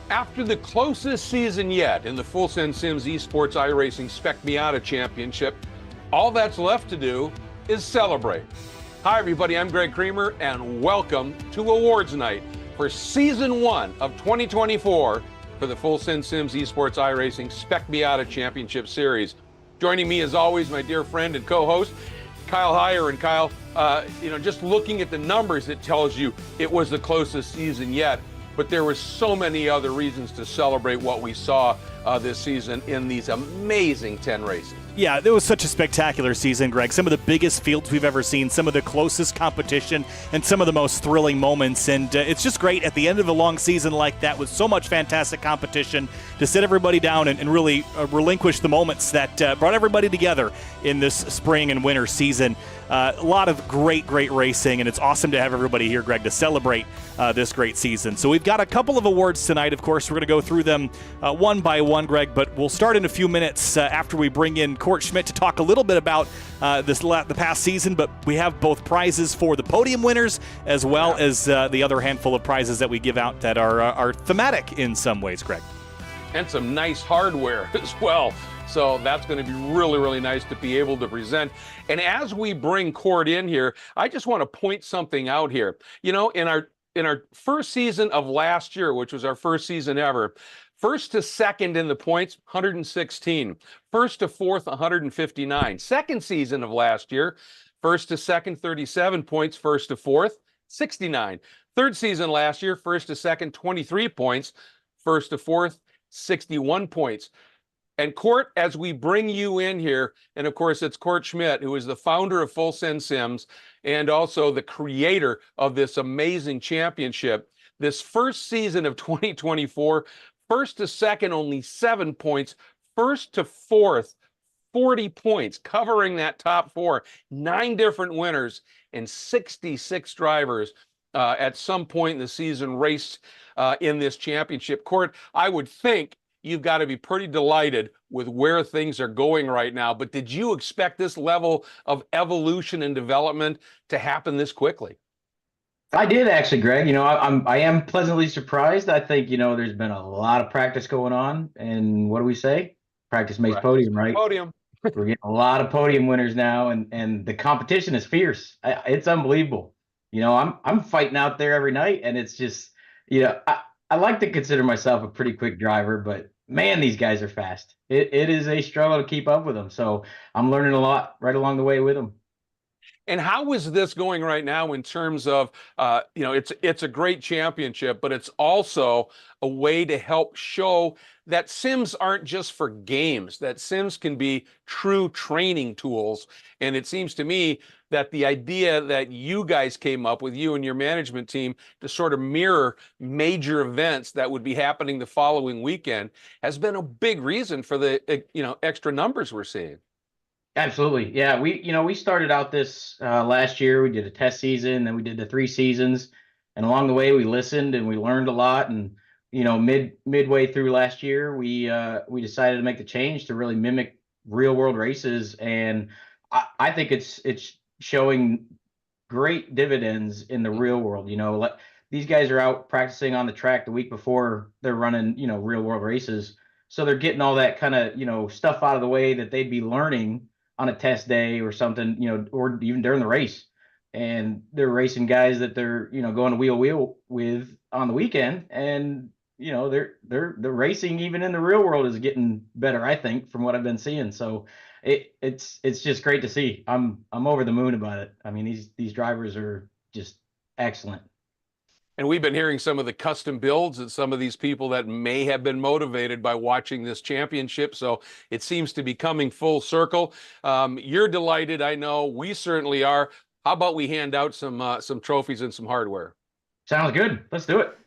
After the closest season yet in the Full Send Sims Esports iRacing Spec Miata Championship, all that's left to do is celebrate. Hi everybody, I'm Greg Creamer and welcome to Awards Night for Season 1 of 2024 for the Full Send Sims Esports iRacing Spec Miata Championship Series. Joining me as always, my dear friend and co-host, Kyle Heyer. And Kyle, just looking at the numbers, it tells you it was the closest season yet. But there were so many other reasons to celebrate what we saw this season in these amazing 10 races. Yeah, it was such a spectacular season, Greg. Some of the biggest fields we've ever seen, some of the closest competition, and some of the most thrilling moments. And it's just great at the end of a long season like that with so much fantastic competition to sit everybody down and really relinquish the moments that brought everybody together in this spring and winter season. A lot of great racing, and it's awesome to have everybody here, Greg, to celebrate this great season. So we've got a couple of awards tonight. Of course, we're going to go through them one by one, Greg, but we'll start in a few minutes after we bring in Schmidt to talk a little bit about the past season, but we have both prizes for the podium winners as well as the other handful of prizes that we give out that are thematic in some ways, Greg. And some nice hardware as well. So that's going to be really nice to be able to present. And as we bring Court in here, I just want to point something out here. You know, in our first season of last year, which was our first season ever, first to second in the points, 116. First to fourth, 159. Second season of last year, first to second, 37 points. First to fourth, 69. Third season last year, first to second, 23 points. First to fourth, 61 points. And Court, as we bring you in here, and of course it's Court Schmidt, who is the founder of Full Send Sims and also the creator of this amazing championship. This first season of 2024, first to second, only 7 points. First to fourth, 40 points, covering that top four. 9 different winners and 66 drivers at some point in the season raced in this championship. Court, I would think you've got to be pretty delighted with where things are going right now. But did you expect this level of evolution and development to happen this quickly? I did actually, Greg. You know, I am pleasantly surprised. I think, there's been a lot of practice going on, and what do we say? Practice makes podium, right? Podium. We're getting a lot of podium winners now, and the competition is fierce. It's unbelievable. I'm fighting out there every night, and it's just, I like to consider myself a pretty quick driver, but man, these guys are fast. It is a struggle to keep up with them. So I'm learning a lot right along the way with them. And how is this going right now in terms of, it's a great championship, but it's also a way to help show that Sims aren't just for games, that Sims can be true training tools. And it seems to me that the idea that you guys came up with, you and your management team, to sort of mirror major events that would be happening the following weekend has been a big reason for the, extra numbers we're seeing. Absolutely. Yeah. We started out this last year. We did a test season, then we did the 3 seasons. And along the way, we listened and we learned a lot. And, midway through last year, we decided to make the change to really mimic real world races. And I think it's showing great dividends in the real world. These guys are out practicing on the track the week before they're running, real world races. So they're getting all that kind of, stuff out of the way that they'd be learning on a test day or something, or even during the race. And they're racing guys that they're, going to wheel with on the weekend. And, the racing even in the real world is getting better, I think, from what I've been seeing. So it's just great to see. I'm over the moon about it. I mean, these drivers are just excellent. And we've been hearing some of the custom builds and some of these people that may have been motivated by watching this championship. So it seems to be coming full circle. You're delighted, I know. We certainly are. How about we hand out some trophies and some hardware? Sounds good. Let's do it.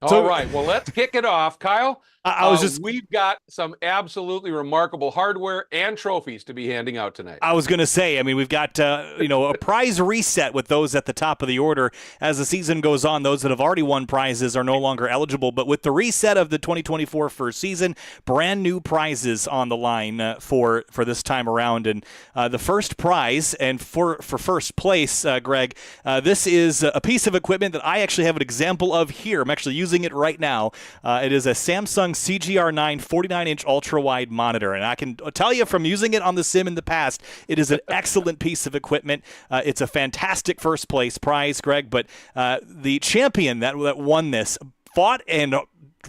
All right. Well, let's kick it off. Kyle, I was just We've got some absolutely remarkable hardware and trophies to be handing out tonight. I was going to say, I mean, we've got, a prize reset with those at the top of the order. As the season goes on, those that have already won prizes are no longer eligible. But with the reset of the 2024 first season, brand new prizes on the line for this time around. And the first prize, and for first place, Greg, this is a piece of equipment that I actually have an example of here. I'm actually using it right now. It is a Samsung CGR9 49-inch ultra-wide monitor. And I can tell you from using it on the sim in the past, it is an excellent piece of equipment. It's a fantastic first place prize, Greg, but the champion that won this fought and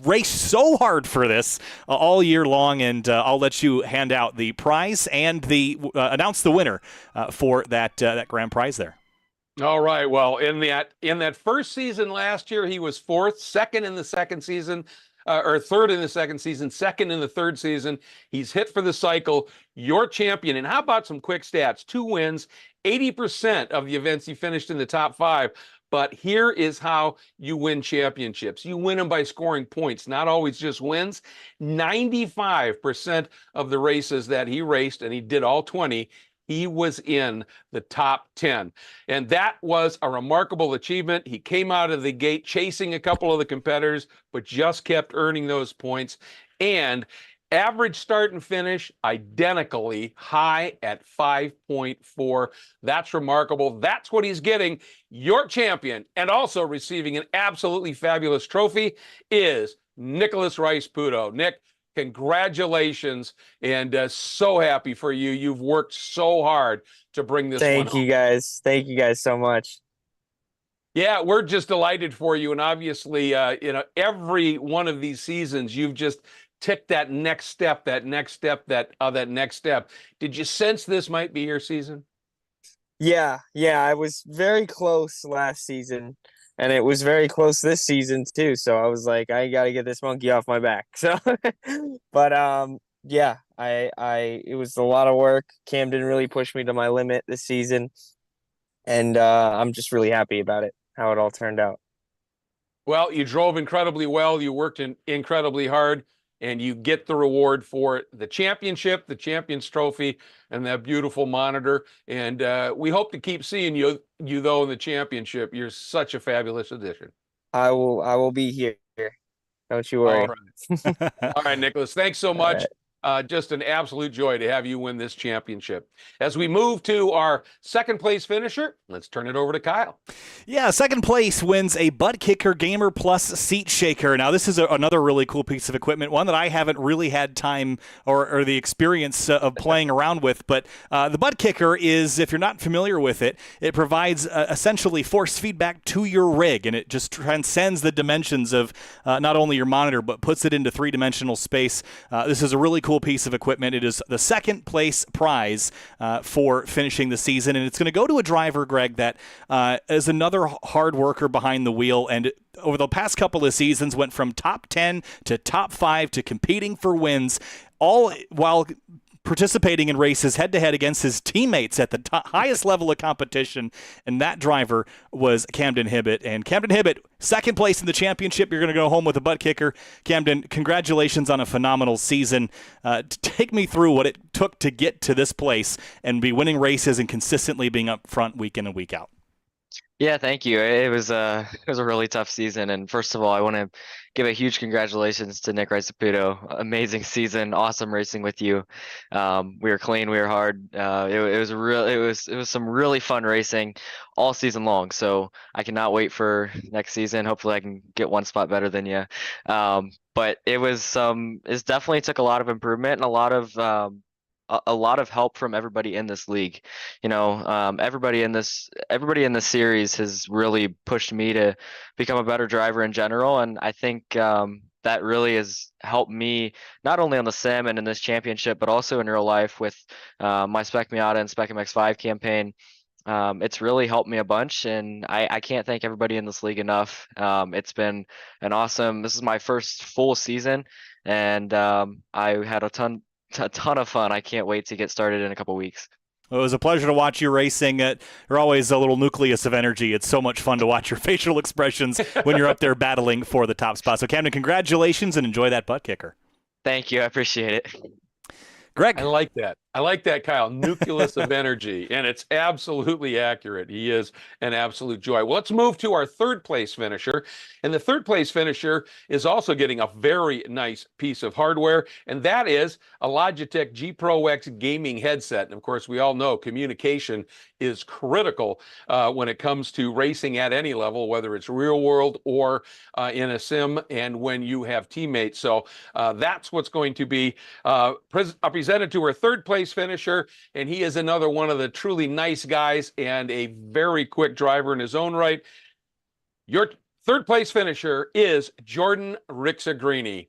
raced so hard for this all year long, and I'll let you hand out the prize and announce the winner for that grand prize there. All right. Well, in that first season last year, he was fourth, second in the second season, or third in the second season, second in the third season. He's hit for the cycle. Your champion. And how about some quick stats? 2 wins, 80% of the events he finished in the top 5. But here is how you win championships. You win them by scoring points, not always just wins. 95% of the races that he raced, and he did all 20, he was in the top 10. And that was a remarkable achievement. He came out of the gate chasing a couple of the competitors, but just kept earning those points. And average start and finish identically high at 5.4. That's remarkable. That's what he's getting. Your champion, and also receiving an absolutely fabulous trophy, is Nicholas Rice Puto. Nick, congratulations, and so happy for you. You've worked so hard to bring this one home. Thank you guys. Thank you guys so much. Yeah, we're just delighted for you. And obviously, every one of these seasons, you've just ticked that next step. Did you sense this might be your season? Yeah, I was very close last season, and it was very close this season too. So I was like, I gotta get this monkey off my back. So, but yeah, it was a lot of work. Camden really pushed me to my limit this season, and I'm just really happy about it, how it all turned out. Well, you drove incredibly well. You worked incredibly hard, and you get the reward for the championship, the Champions Trophy, and that beautiful monitor. And we hope to keep seeing you though in the championship. You're such a fabulous addition. I will be here. Don't you worry. All right, all right, Nicholas. Thanks so much. Just an absolute joy to have you win this championship. As we move to our second place finisher, let's turn it over to Kyle. Yeah, second place wins a Butt Kicker Gamer Plus seat shaker. Now, this is another really cool piece of equipment, one that I haven't really had time or the experience of playing around with. But the Butt Kicker is, if you're not familiar with it, it provides essentially force feedback to your rig, and it just transcends the dimensions of not only your monitor, but puts it into three-dimensional space. This is a really cool piece of equipment. It is the second place prize for finishing the season, and it's going to go to a driver, Greg, that is another hard worker behind the wheel, and over the past couple of seasons went from top 10 to top 5 to competing for wins, all while participating in races head-to-head against his teammates at the highest level of competition, and that driver was Camden Hibbett. And Camden Hibbett, second place in the championship. You're going to go home with a butt kicker. Camden, congratulations on a phenomenal season. Take me through what it took to get to this place and be winning races and consistently being up front week in and week out. Yeah, thank you. It was a really tough season, and first of all, I want to give a huge congratulations to Nick Rice-Saputo. Amazing season, awesome racing with you. We were clean, we were hard. It was some really fun racing all season long. So I cannot wait for next season. Hopefully, I can get one spot better than you. But it definitely took a lot of improvement and a lot of help from everybody in this league. Everybody in this series has really pushed me to become a better driver in general, and I think that really has helped me not only on the sim and in this championship, but also in real life with my Spec Miata and Spec MX5 campaign. It's really helped me a bunch, and I can't thank everybody in this league enough. It's been this is my first full season, and I had a ton of fun. I can't wait to get started in a couple weeks. Well, it was a pleasure to watch you racing. You're always a little nucleus of energy. It's so much fun to watch your facial expressions when you're up there battling for the top spot. So, Camden, congratulations and enjoy that butt kicker. Thank you. I appreciate it. Greg. I like that. I like that, Kyle. Nucleus of energy. And it's absolutely accurate. He is an absolute joy. Well, let's move to our third place finisher. And the third place finisher is also getting a very nice piece of hardware. And that is a Logitech G Pro X gaming headset. And of course, we all know communication is critical when it comes to racing at any level, whether it's real world or in a sim and when you have teammates. So that's what's going to be presented to our third place finisher, and he is another one of the truly nice guys and a very quick driver in his own right. Your third place finisher is Jordan Rixagrini.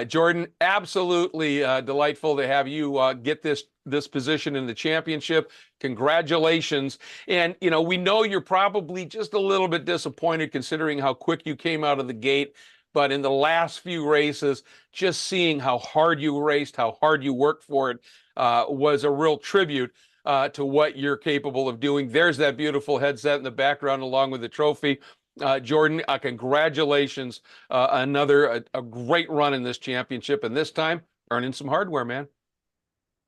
Jordan, absolutely delightful to have you get this position in the championship. Congratulations. And, you know, we know you're probably just a little bit disappointed considering how quick you came out of the gate. But in the last few races, just seeing how hard you raced, how hard you worked for it, was a real tribute to what you're capable of doing. There's that beautiful headset in the background along with the trophy. Jordan, congratulations. Another a great run in this championship, and this time earning some hardware, man.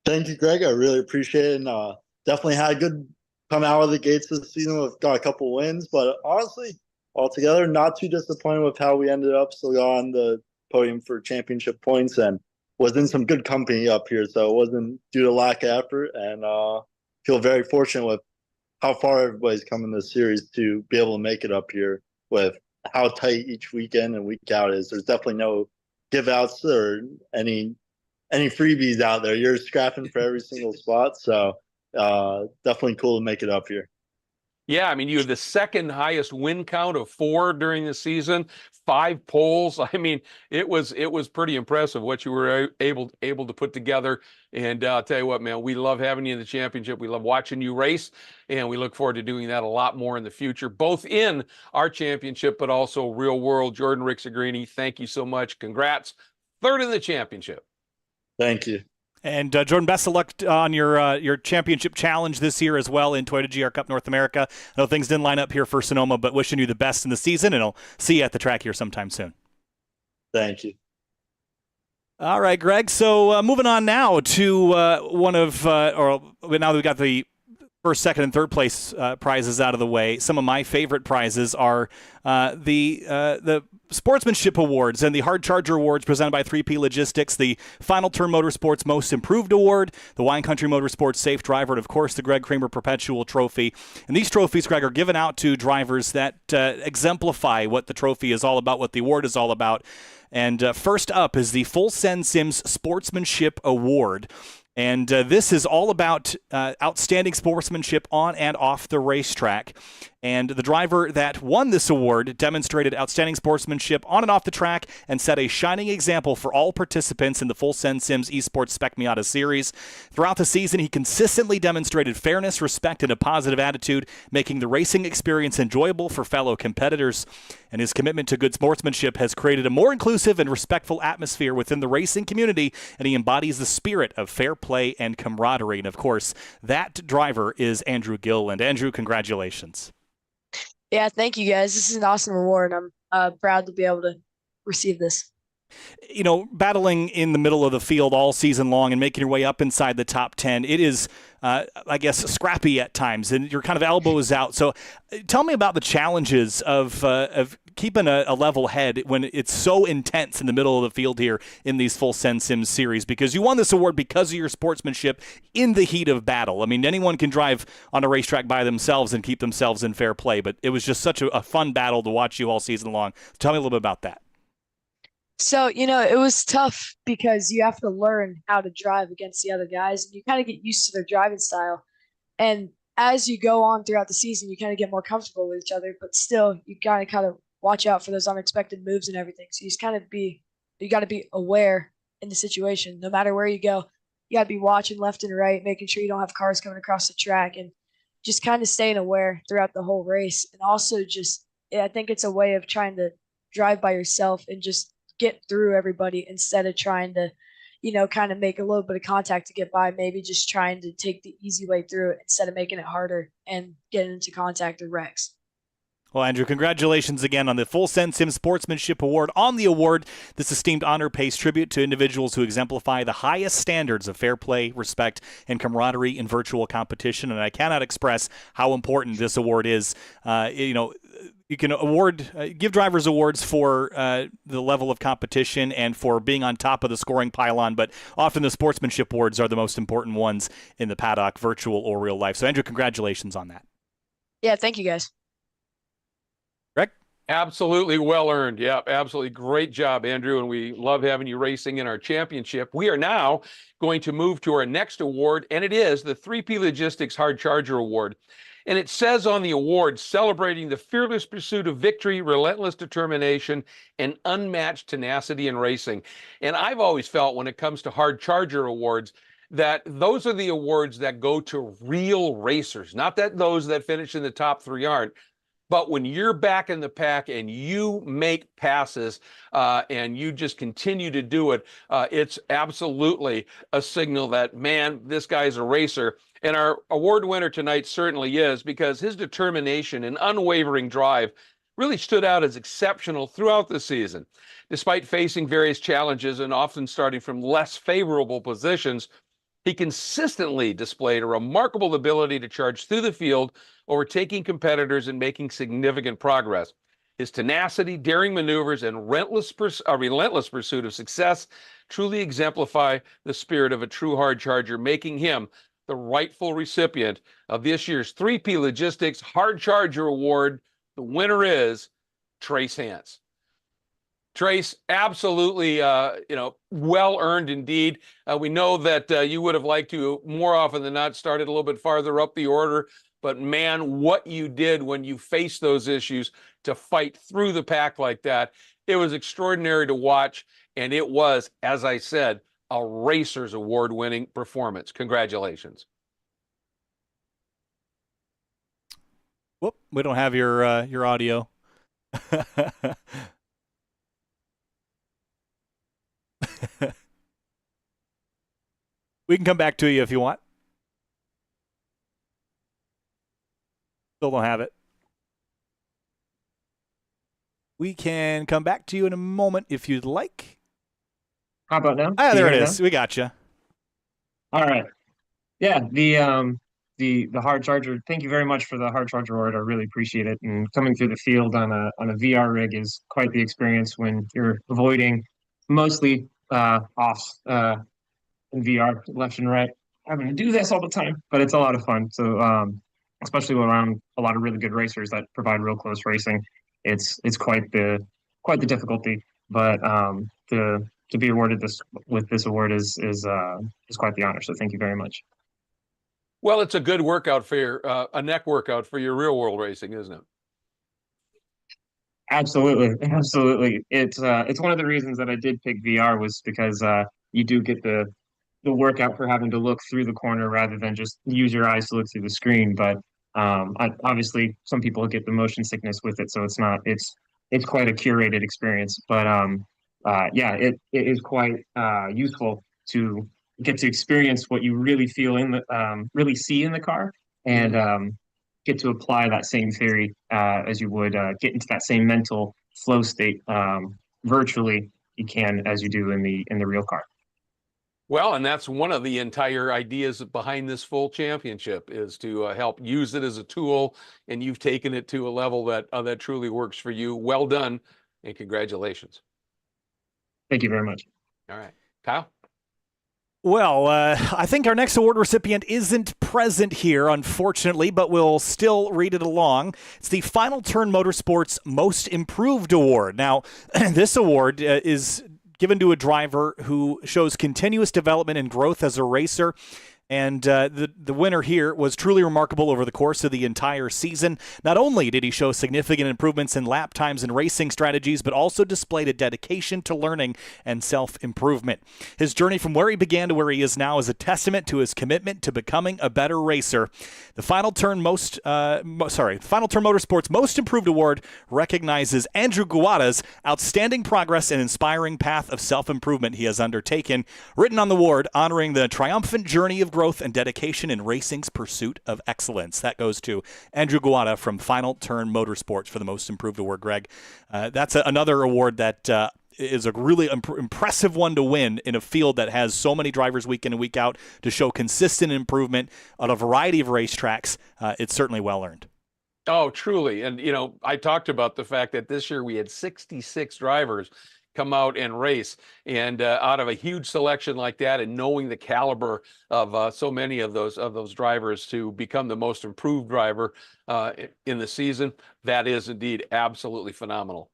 Thank you, Greg. I really appreciate it. And definitely had a good come out of the gates this season. We've got a couple wins, but honestly, altogether, not too disappointed with how we ended up. Still got on the podium for championship points and was in some good company up here. So it wasn't due to lack of effort, and feel very fortunate with how far everybody's come in this series to be able to make it up here with how tight each weekend and week out is. There's definitely no give outs or any freebies out there. You're scrapping for every single spot. So definitely cool to make it up here. Yeah, I mean, you have the second highest win count of 4 during the season, 5 poles. I mean, it was pretty impressive what you were able to put together. And I'll tell you what, man, we love having you in the championship. We love watching you race, and we look forward to doing that a lot more in the future, both in our championship, but also real world. Jordan Rixagrini, thank you so much. Congrats. Third in the championship. Thank you. And Jordan, best of luck on your championship challenge this year as well in Toyota GR Cup North America. I know things didn't line up here for Sonoma, but wishing you the best in the season, and I'll see you at the track here sometime soon. Thank you. All right, Greg. So moving on now to one of, or now that we got the first, second, and third place prizes out of the way. Some of my favorite prizes are the Sportsmanship Awards and the Hard Charger Awards presented by 3P Logistics, the Final Turn Motorsports Most Improved Award, the Wine Country Motorsports Safe Driver, and of course the Greg Kramer Perpetual Trophy. And these trophies, Greg, are given out to drivers that exemplify what the trophy is all about, what the award is all about. And first up is the Full Send Sims Sportsmanship Award. And this is all about outstanding sportsmanship on and off the racetrack. And the driver that won this award demonstrated outstanding sportsmanship on and off the track and set a shining example for all participants in the Full Send Sims Esports Spec Miata series. Throughout the season, he consistently demonstrated fairness, respect, and a positive attitude, making the racing experience enjoyable for fellow competitors. And his commitment to good sportsmanship has created a more inclusive and respectful atmosphere within the racing community, and he embodies the spirit of fair play and camaraderie. And of course, that driver is Andrew Gilliland. Andrew, congratulations. Yeah, thank you guys. This is an awesome award. I'm proud to be able to receive this. You know, battling in the middle of the field all season long and making your way up inside the top 10, it is, I guess, scrappy at times, and your kind of elbows out. So tell me about the challenges of keeping a level head when it's so intense in the middle of the field here in these Full Send Sims series, because you won this award because of your sportsmanship in the heat of battle. I mean, anyone can drive on a racetrack by themselves and keep themselves in fair play, but it was just such a fun battle to watch you all season long. Tell me a little bit about that. So, it was tough because you have to learn how to drive against the other guys, and you kind of get used to their driving style. And as you go on throughout the season, you kind of get more comfortable with each other, but still you kind of watch out for those unexpected moves and everything. So you got to be aware in the situation. No matter where you go, you got to be watching left and right, making sure you don't have cars coming across the track, and just kind of staying aware throughout the whole race. And also I think it's a way of trying to drive by yourself and just get through everybody instead of trying to, kind of make a little bit of contact to get by, maybe just trying to take the easy way through it instead of making it harder and getting into contact or wrecks. Well, Andrew, congratulations again on the Full Send Sim Sportsmanship Award. On the award, this esteemed honor pays tribute to individuals who exemplify the highest standards of fair play, respect, and camaraderie in virtual competition. And I cannot express how important this award is. You can give drivers awards for the level of competition and for being on top of the scoring pylon, but often the sportsmanship awards are the most important ones in the paddock, virtual or real life. So, Andrew, congratulations on that. Yeah, thank you, guys. Greg? Absolutely well earned. Yeah, absolutely. Great job, Andrew. And we love having you racing in our championship. We are now going to move to our next award, and it is the 3P Logistics Hard Charger Award. And it says on the award, celebrating the fearless pursuit of victory, relentless determination, and unmatched tenacity in racing. And I've always felt when it comes to Hard Charger Awards, that those are the awards that go to real racers, not that those that finish in the top three aren't. But when you're back in the pack and you make passes and you just continue to do it, it's absolutely a signal that, man, this guy's a racer. And our award winner tonight certainly is, because his determination and unwavering drive really stood out as exceptional throughout the season. Despite facing various challenges and often starting from less favorable positions, he consistently displayed a remarkable ability to charge through the field, overtaking competitors and making significant progress. His tenacity, daring maneuvers, and relentless pursuit of success truly exemplify the spirit of a true hard charger, making him the rightful recipient of this year's 3P Logistics Hard Charger Award. The winner is Trace Hance. Trace, absolutely, well earned indeed. We know that you would have liked to, more often than not, started a little bit farther up the order. But man, what you did when you faced those issues to fight through the pack like that, it was extraordinary to watch. And it was, as I said, a Racers award-winning performance. Congratulations. Whoop, we don't have your audio. We can come back to you if you want. Still don't have it. We can come back to you in a moment if you'd like. How about now? Ah, Can there you it hear me is. We got you. now? All right. Yeah, the hard charger. Thank you very much for the hard charger award. I really appreciate it. And coming through the field on a VR rig is quite the experience when you're avoiding mostly off in VR left and right. Having to do this all the time, but it's a lot of fun. So especially around a lot of really good racers that provide real close racing, it's quite the difficulty. But to be awarded this award is quite the honor. So thank you very much. Well, it's a good workout for your, a neck workout for your real world racing, isn't it? Absolutely, absolutely. It's one of the reasons that I did pick VR was because you do get the workout for having to look through the corner rather than just use your eyes to look through the screen. But obviously, some people get the motion sickness with it, so it's quite a curated experience. But yeah, it is quite useful to get to experience what you really feel in the really see in the car, and get to apply that same theory as you would get into that same mental flow state virtually you can as you do in the real car. Well, and that's one of the entire ideas behind this full championship, is to help use it as a tool, and you've taken it to a level that that truly works for you. Well done, and congratulations. Thank you very much. All right, Kyle. Well, I think our next award recipient isn't present here, unfortunately, but we'll still read it along. It's the Final Turn Motorsports Most Improved Award. Now, this award is given to a driver who shows continuous development and growth as a racer And the winner here was truly remarkable over the course of the entire season. Not only did he show significant improvements in lap times and racing strategies, but also displayed a dedication to learning and self-improvement. His journey from where he began to where he is now is a testament to his commitment to becoming a better racer. The Final Turn Motorsports Most Improved Award recognizes Andrew Guada's outstanding progress and inspiring path of self-improvement he has undertaken, written on the award honoring the triumphant journey of growth and dedication in racing's pursuit of excellence. That goes to Andrew Guada from Final Turn Motorsports for the Most Improved Award, Greg. That's another award that is a really impressive one to win in a field that has so many drivers week in and week out to show consistent improvement on a variety of racetracks. It's certainly well earned. Oh, truly. And, I talked about the fact that this year we had 66 drivers come out and race. And out of a huge selection like that, and knowing the caliber of so many of those drivers to become the most improved driver in the season, that is indeed absolutely phenomenal.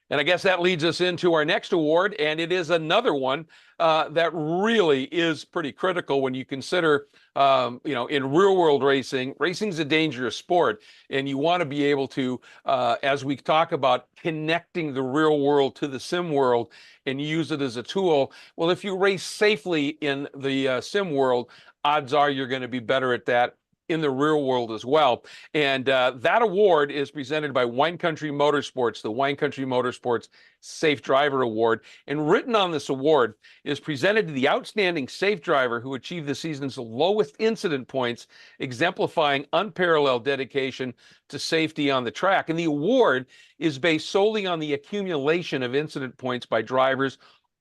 And I guess that leads us into our next award, and it is another one that really is pretty critical when you consider, in real world racing, racing's a dangerous sport, and you want to be able to, as we talk about connecting the real world to the sim world and use it as a tool. Well, if you race safely in the sim world, odds are you're going to be better at that in the real world as well. And that award is presented by Wine Country Motorsports, the Wine Country Motorsports Safe Driver Award. And written on this award is presented to the outstanding safe driver who achieved the season's lowest incident points, exemplifying unparalleled dedication to safety on the track. And the award is based solely on the accumulation of incident points by drivers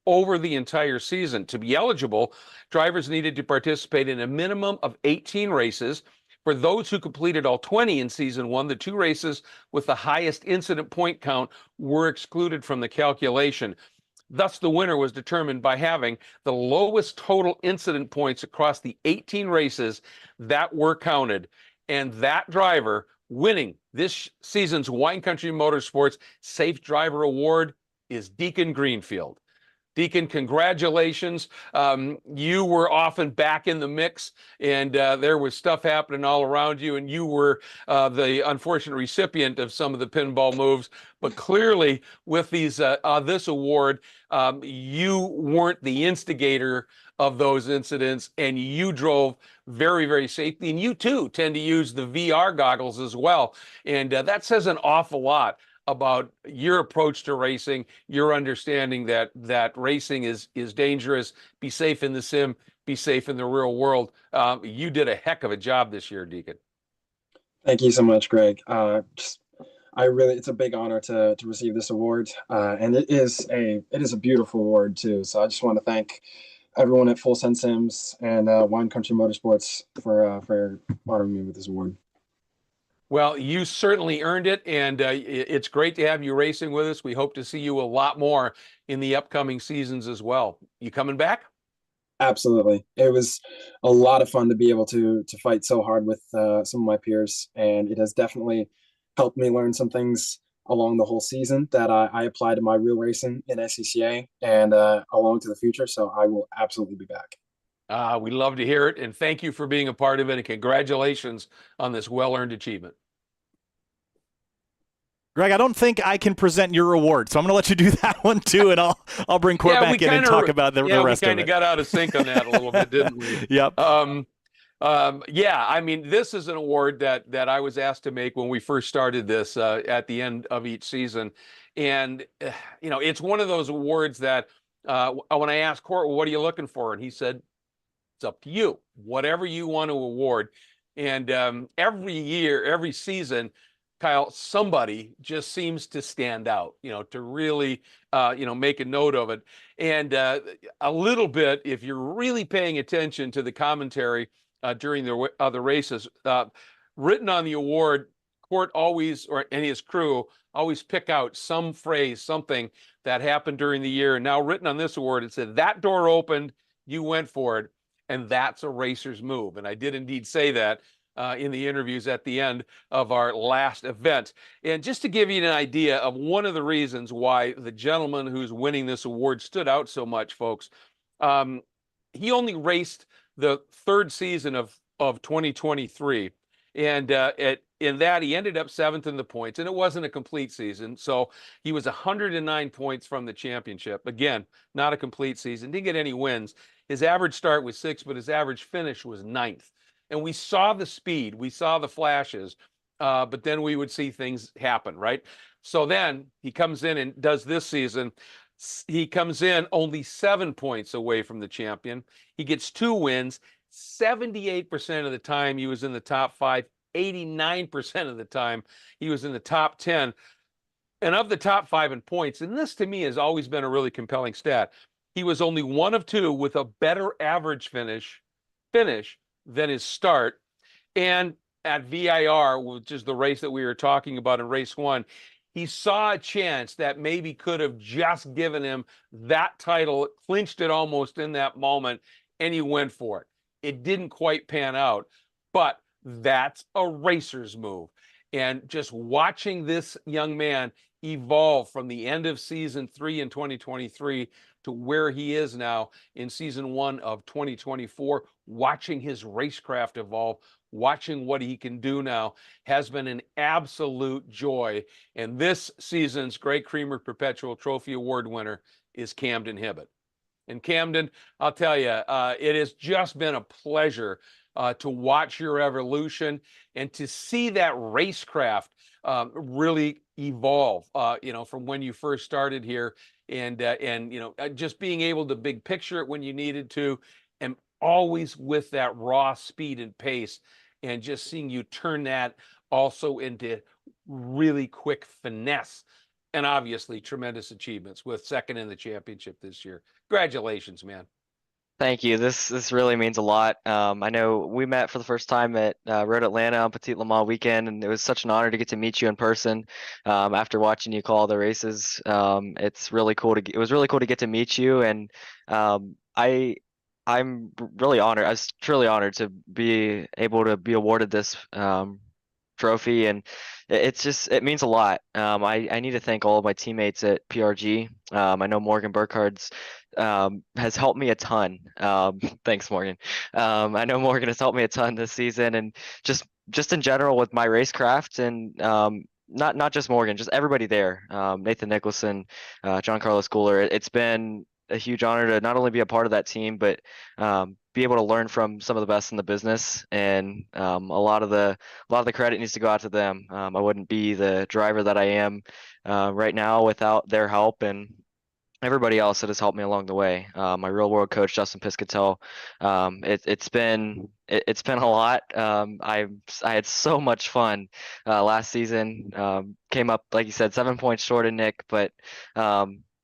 over the entire season. To be eligible, drivers needed to participate in a minimum of 18 races. For those who completed all 20 in season one, the 2 races with the highest incident point count were excluded from the calculation. Thus, the winner was determined by having the lowest total incident points across the 18 races that were counted. And that driver winning this season's Wine Country Motorsports Safe Driver Award is Deacon Greenfield. Deacon, congratulations. You were often back in the mix, and there was stuff happening all around you, and you were the unfortunate recipient of some of the pinball moves. But clearly, with this award, you weren't the instigator of those incidents, and you drove very, very safely. And you, too, tend to use the VR goggles as well. And that says an awful lot about your approach to racing, your understanding that racing is dangerous. Be safe in the sim, be safe in the real world. You did a heck of a job this year, Deacon. Thank you so much, Greg. It's a big honor to receive this award, and it is a beautiful award too. So I just want to thank everyone at Full Sense Sims and Wine Country Motorsports for honoring me with this award. Well, you certainly earned it, and it's great to have you racing with us. We hope to see you a lot more in the upcoming seasons as well. You coming back? Absolutely. It was a lot of fun to be able to fight so hard with some of my peers, and it has definitely helped me learn some things along the whole season that I apply to my real racing in SCCA and along to the future. So I will absolutely be back. We love to hear it, and thank you for being a part of it, and congratulations on this well-earned achievement. Greg, I don't think I can present your award, so I'm going to let you do that one too, and I'll bring Court back in and talk about the rest of it. Yeah, we kind of got out of sync on that a little bit, didn't we? Yep. I mean, this is an award that I was asked to make when we first started this at the end of each season, and it's one of those awards that when I asked Court, well, what are you looking for, and he said, it's up to you, whatever you want to award. And every year, every season, Kyle, somebody just seems to stand out, to really, make a note of it. And a little bit, if you're really paying attention to the commentary during the other races, written on the award, Court always, and his crew, always pick out some phrase, something that happened during the year. And now written on this award, it said, that door opened, you went for it, and that's a racer's move. And I did indeed say that in the interviews at the end of our last event. And just to give you an idea of one of the reasons why the gentleman who's winning this award stood out so much, folks, he only raced the third season of 2023. And in that, he ended up 7th in the points, and it wasn't a complete season. So he was 109 points from the championship. Again, not a complete season. Didn't get any wins. His average start was 6th, but his average finish was 9th. And we saw the speed, we saw the flashes, but then we would see things happen, right? So then he comes in and does this season. He comes in only 7 points away from the champion. He gets 2 wins. 78% of the time he was in the top 5, 89% of the time he was in the top 10. And of the top 5 in points, and this to me has always been a really compelling stat, he was only 1 of 2 with a better average finish than his start. And at VIR, which is the race that we were talking about in race 1, he saw a chance that maybe could have just given him that title, clinched it almost in that moment, and he went for it. It didn't quite pan out, but that's a racer's move. And just watching this young man evolve from the end of season 3 in 2023 to where he is now in season 1 of 2024, watching his racecraft evolve, watching what he can do now has been an absolute joy. And this season's Greg Creamer Perpetual Trophy Award winner is Camden Hibbett. And Camden, I'll tell you, it has just been a pleasure to watch your evolution and to see that racecraft really evolve, from when you first started here, and just being able to big picture it when you needed to, and always with that raw speed and pace, and just seeing you turn that also into really quick finesse. And obviously tremendous achievements with 2nd in the championship this year. Congratulations, man. Thank you. This really means a lot. I know we met for the first time at Road Atlanta on Petit Le Mans weekend, and it was such an honor to get to meet you in person. After watching you call the races, it was really cool to get to meet you, and I'm really honored. I was truly honored to be able to be awarded this trophy, and it means a lot. I need to thank all of my teammates at PRG. I know Morgan Burkhard's has helped me a ton. Thanks, Morgan. I know Morgan has helped me a ton this season, and just in general with my racecraft, and not just Morgan, just everybody there. Nathan Nicholson, John Carlos Cooler. It's been a huge honor to not only be a part of that team, but be able to learn from some of the best in the business. And a lot of the credit needs to go out to them. I wouldn't be the driver that I am right now without their help, and everybody else that has helped me along the way. My real world coach, Justin Piscatel. It's been a lot. I had so much fun last season. Came up, like you said, 7 points short of Nick, but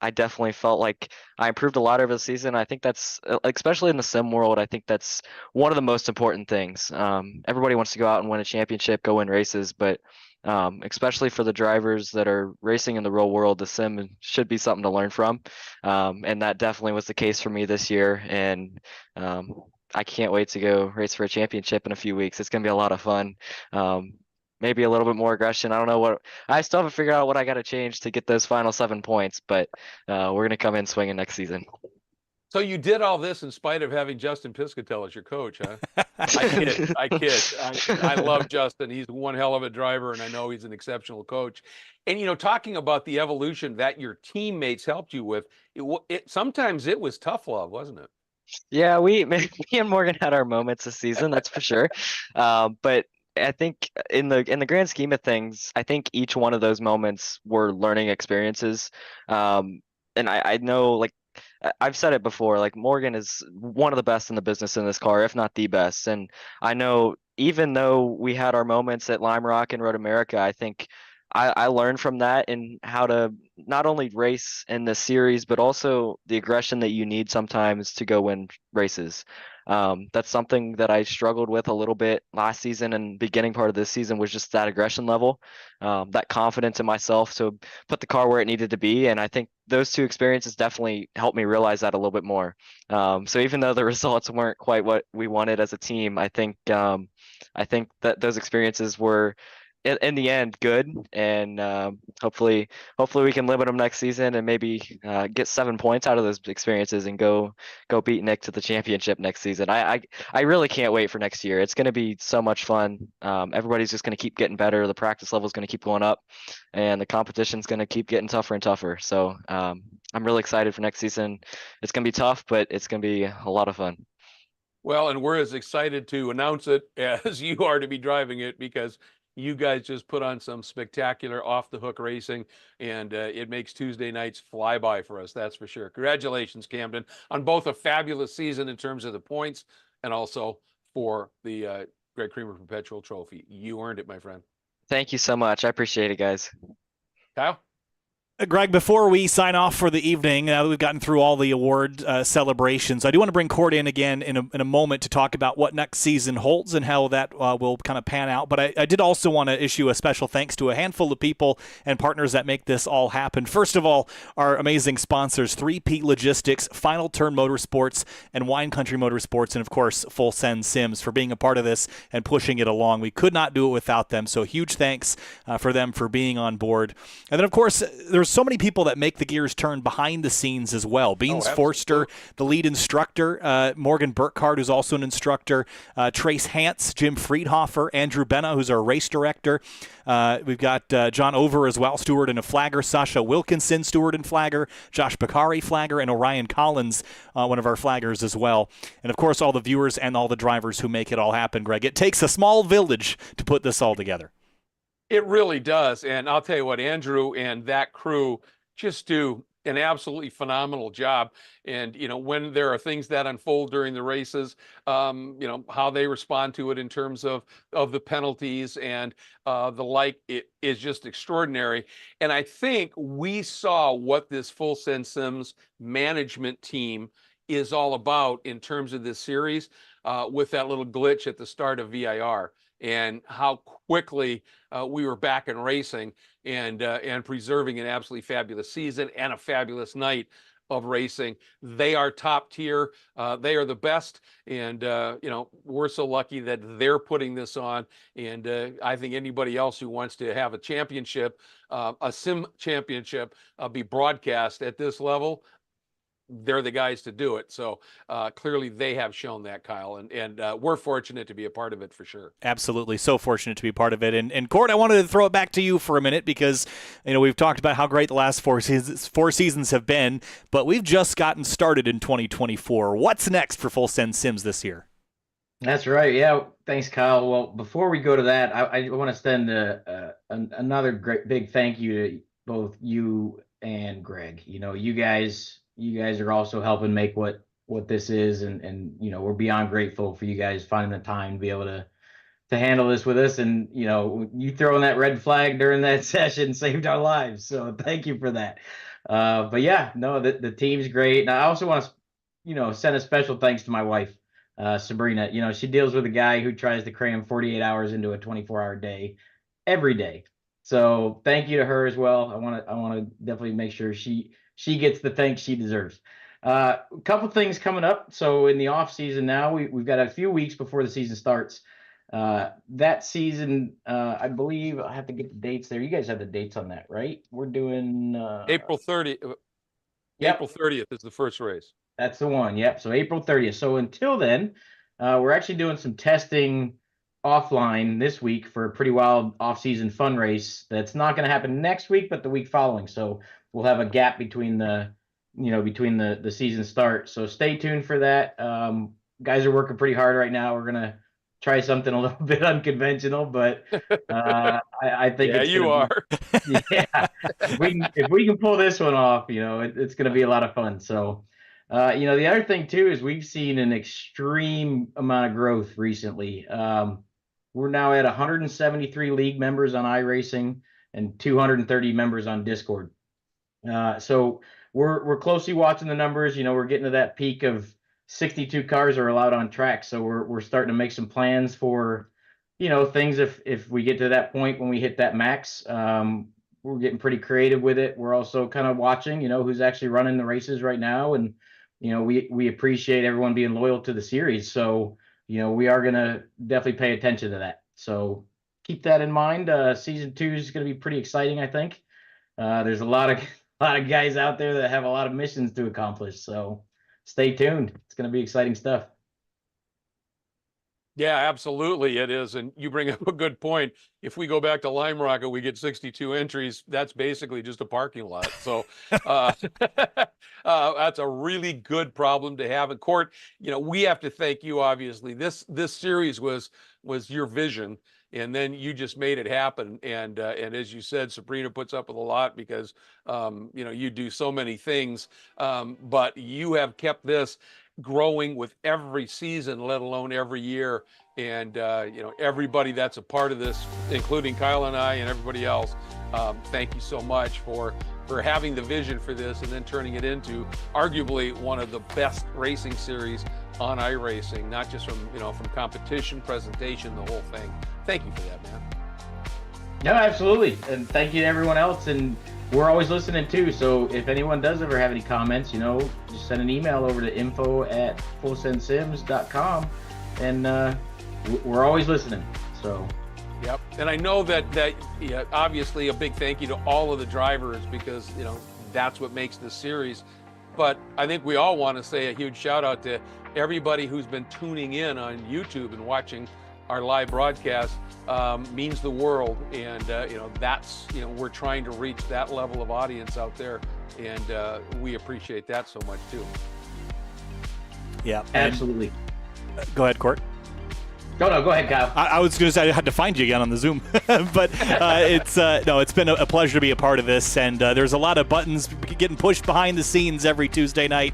I definitely felt like I improved a lot over the season. I think that's, especially in the sim world, I think that's one of the most important things. Everybody wants to go out and win a championship, go win races, but especially for the drivers that are racing in the real world, the sim should be something to learn from. And that definitely was the case for me this year. And I can't wait to go race for a championship in a few weeks. It's going to be a lot of fun. Maybe a little bit more aggression. I don't know I still haven't figured out what I got to change to get those final 7 points, but we're going to come in swinging next season. So you did all this in spite of having Justin Piscatel as your coach, huh? I kid. I love Justin. He's one hell of a driver, and I know he's an exceptional coach. And, talking about the evolution that your teammates helped you with, sometimes it was tough love, wasn't it? Yeah, me and Morgan had our moments this season, that's for sure. But I think in the grand scheme of things, I think each one of those moments were learning experiences. And I know, like, I've said it before, like, Morgan is one of the best in the business in this car, if not the best. And I know even though we had our moments at Lime Rock and Road America, I think I learned from that and how to not only race in this series, but also the aggression that you need sometimes to go win races. That's something that I struggled with a little bit last season, and beginning part of this season was just that aggression level, that confidence in myself to put the car where it needed to be. And I think those two experiences definitely helped me realize that a little bit more. So even though the results weren't quite what we wanted as a team, I think that those experiences were in the end good, and hopefully we can limit them next season and maybe get 7 points out of those experiences and go beat Nick to the championship next season. I really can't wait for next year. It's going to be so much fun. Everybody's just going to keep getting better. The practice level is going to keep going up, and the competition's going to keep getting tougher and tougher. So I'm really excited for next season. It's going to be tough, but it's going to be a lot of fun. Well, and we're as excited to announce it as you are to be driving it, because you guys just put on some spectacular off the hook racing, and it makes Tuesday nights fly by for us. That's for sure. Congratulations, Camden, on both a fabulous season in terms of the points and also for the Greg Creamer Perpetual Trophy. You earned it, my friend. Thank you so much. I appreciate it, guys. Kyle? Greg, before we sign off for the evening, now that we've gotten through all the award celebrations, I do want to bring Cord in again in a moment to talk about what next season holds and how that will kind of pan out. But I did also want to issue a special thanks to a handful of people and partners that make this all happen. First of all, our amazing sponsors, 3P Logistics, Final Turn Motorsports, and Wine Country Motorsports, and of course, Full Send Sims for being a part of this and pushing it along. We could not do it without them, so huge thanks for them for being on board. And then, of course, there's so many people that make the gears turn behind the scenes as well. Beans Forster, the lead instructor, Morgan Burkhardt, who's also an instructor, Trace Hantz, Jim Friedhofer, Andrew Benna, who's our race director. We've got John Over as well, steward and a flagger, Sasha Wilkinson, steward and flagger, Josh Bakari, flagger, and Orion Collins, one of our flaggers as well. And, of course, all the viewers and all the drivers who make it all happen, Greg. It takes a small village to put this all together. It really does. And I'll tell you what, Andrew and that crew just do an absolutely phenomenal job. And, when there are things that unfold during the races, how they respond to it in terms of the penalties and the like, it is just extraordinary. And I think we saw what this Full Send Sims management team is all about in terms of this series with that little glitch at the start of VIR. And how quickly we were back in racing and preserving an absolutely fabulous season and a fabulous night of racing. They are top tier. They are the best. And, we're so lucky that they're putting this on. And I think anybody else who wants to have a championship, a sim championship, be broadcast at this level, they're the guys to do it. So clearly they have shown that, Kyle, and we're fortunate to be a part of it for sure. Absolutely. So fortunate to be part of it. And Cord, I wanted to throw it back to you for a minute because, we've talked about how great the last four seasons have been, but we've just gotten started in 2024. What's next for Full Send Sims this year? That's right. Yeah. Thanks, Kyle. Well, before we go to that, I want to send another great big thank you to both you and Greg. You guys are also helping make what this is, and we're beyond grateful for you guys finding the time to be able to handle this with us. And you throwing that red flag during that session saved our lives, so thank you for that. But yeah, no, the team's great. And I also want to send a special thanks to my wife, Sabrina. She deals with a guy who tries to cram 48 hours into a 24-hour day every day. So thank you to her as well. I want to definitely make sure she gets the thanks she deserves. A couple things coming up. So in the off season now, we've got a few weeks before the season starts. That season, I believe I have to get the dates there. You guys have the dates on that, right? We're doing April 30th. Yep. April 30th is the first race. That's the one. Yep. So April 30th. So until then, we're actually doing some testing offline this week for a pretty wild off-season fun race that's not going to happen next week, but the week following. So we'll have a gap between the season start. So stay tuned for that. Guys are working pretty hard right now. We're gonna try something a little bit unconventional, but I think you are. Yeah, if we can pull this one off, it's gonna be a lot of fun. So. The other thing too is we've seen an extreme amount of growth recently. We're now at 173 league members on iRacing and 230 members on Discord. So we're closely watching the numbers. We're getting to that peak of 62 cars are allowed on track. So we're starting to make some plans for, things if we get to that point when we hit that max. We're getting pretty creative with it. We're also kind of watching, who's actually running the races right now, and we appreciate everyone being loyal to the series. So, we are going to definitely pay attention to that. So keep that in mind. Season 2 is going to be pretty exciting, I think. There's a lot of a lot of guys out there that have a lot of missions to accomplish. So stay tuned. It's going to be exciting stuff. Yeah, absolutely it is. And you bring up a good point. If we go back to Lime Rocket, we get 62 entries. That's basically just a parking lot. So that's a really good problem to have. And Court, we have to thank you, obviously. This series was your vision. And then you just made it happen. And as you said, Sabrina puts up with a lot because, you do so many things. But you have kept this growing with every season, let alone every year. And, everybody that's a part of this, including Kyle and I and everybody else, thank you so much for having the vision for this and then turning it into arguably one of the best racing series on iRacing, not just from competition, presentation, the whole thing. Thank you for that, man. No, absolutely. And thank you to everyone else. And we're always listening too. So if anyone does ever have any comments, just send an email over to info@fullsendsims.com, and we're always listening. So. Yep. And I know that obviously a big thank you to all of the drivers because, that's what makes this series. But I think we all want to say a huge shout out to everybody who's been tuning in on YouTube and watching our live broadcast. Means the world. And, that's, we're trying to reach that level of audience out there. And we appreciate that so much too. Yeah. Absolutely. Go ahead, Court. No, go ahead, Kyle. I was going to say I had to find you again on the Zoom, but it's been a pleasure to be a part of this, and there's a lot of buttons getting pushed behind the scenes every Tuesday night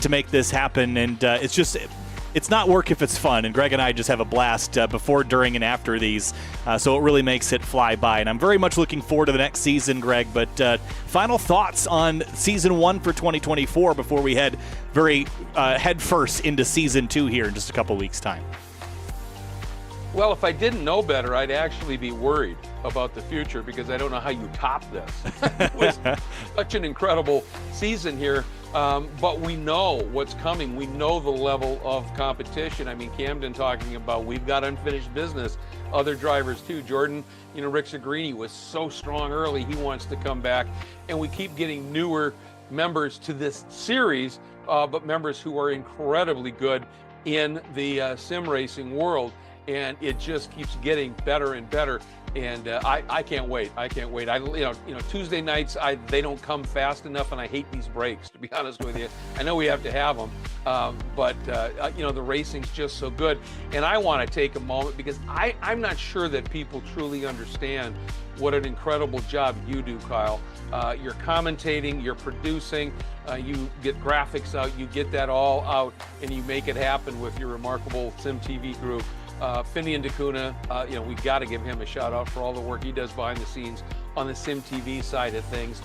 to make this happen, and it's not work if it's fun, and Greg and I just have a blast before, during, and after these, so it really makes it fly by, and I'm very much looking forward to the next season, Greg, but final thoughts on Season 1 for 2024 before we head very head first into Season 2 here in just a couple weeks' time. Well, if I didn't know better, I'd actually be worried about the future because I don't know how you top this. It was such an incredible season here, but we know what's coming. We know the level of competition. I mean, Camden talking about we've got unfinished business. Other drivers too. Jordan, Rick Sagrini was so strong early. He wants to come back, and we keep getting newer members to this series, but members who are incredibly good in the sim racing world. And it just keeps getting better and better, and I can't wait. I can't wait. Tuesday nights they don't come fast enough, and I hate these breaks. To be honest with you, I know we have to have them, but the racing's just so good. And I want to take a moment because I'm not sure that people truly understand what an incredible job you do, Kyle. You're commentating, you're producing, you get graphics out, you get that all out, and you make it happen with your remarkable Sim TV group. Finian DeCuna, we got to give him a shout out for all the work he does behind the scenes on the Sim TV side of things.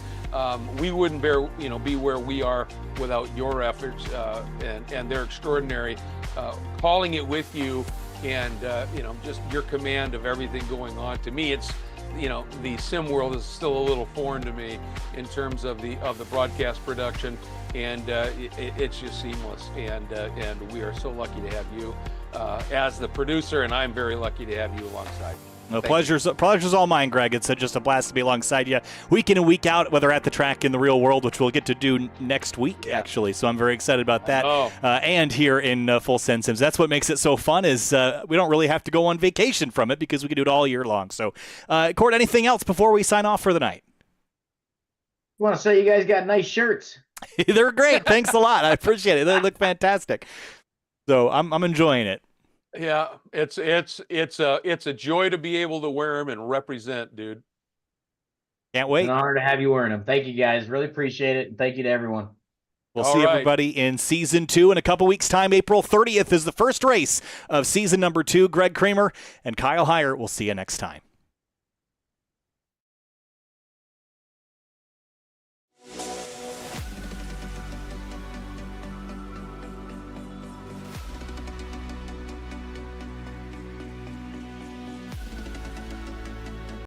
We wouldn't be where we are without your efforts, and they're extraordinary. Calling it with you, and just your command of everything going on. To me, it's the sim world is still a little foreign to me in terms of the broadcast production, and it's just seamless. And we are so lucky to have you as the producer, and I'm very lucky to have you alongside. No, pleasure's all mine, Greg. It's just a blast to be alongside you week in and week out, whether at the track in the real world, which we'll get to do next week, actually. So I'm very excited about that. And here in Full Send Sims. That's what makes it so fun is we don't really have to go on vacation from it because we can do it all year long. So, Court, anything else before we sign off for the night? I want to say you guys got nice shirts. They're great. Thanks a lot. I appreciate it. They look fantastic. So I'm enjoying it. Yeah, it's a joy to be able to wear them and represent, dude. Can't wait. It's an honor to have you wearing them. Thank you, guys. Really appreciate it. And thank you to everyone. We'll see everybody in Season 2 in a couple weeks' time. April 30th is the first race of Season number 2. Greg Kramer and Kyle Heyer. We'll see you next time.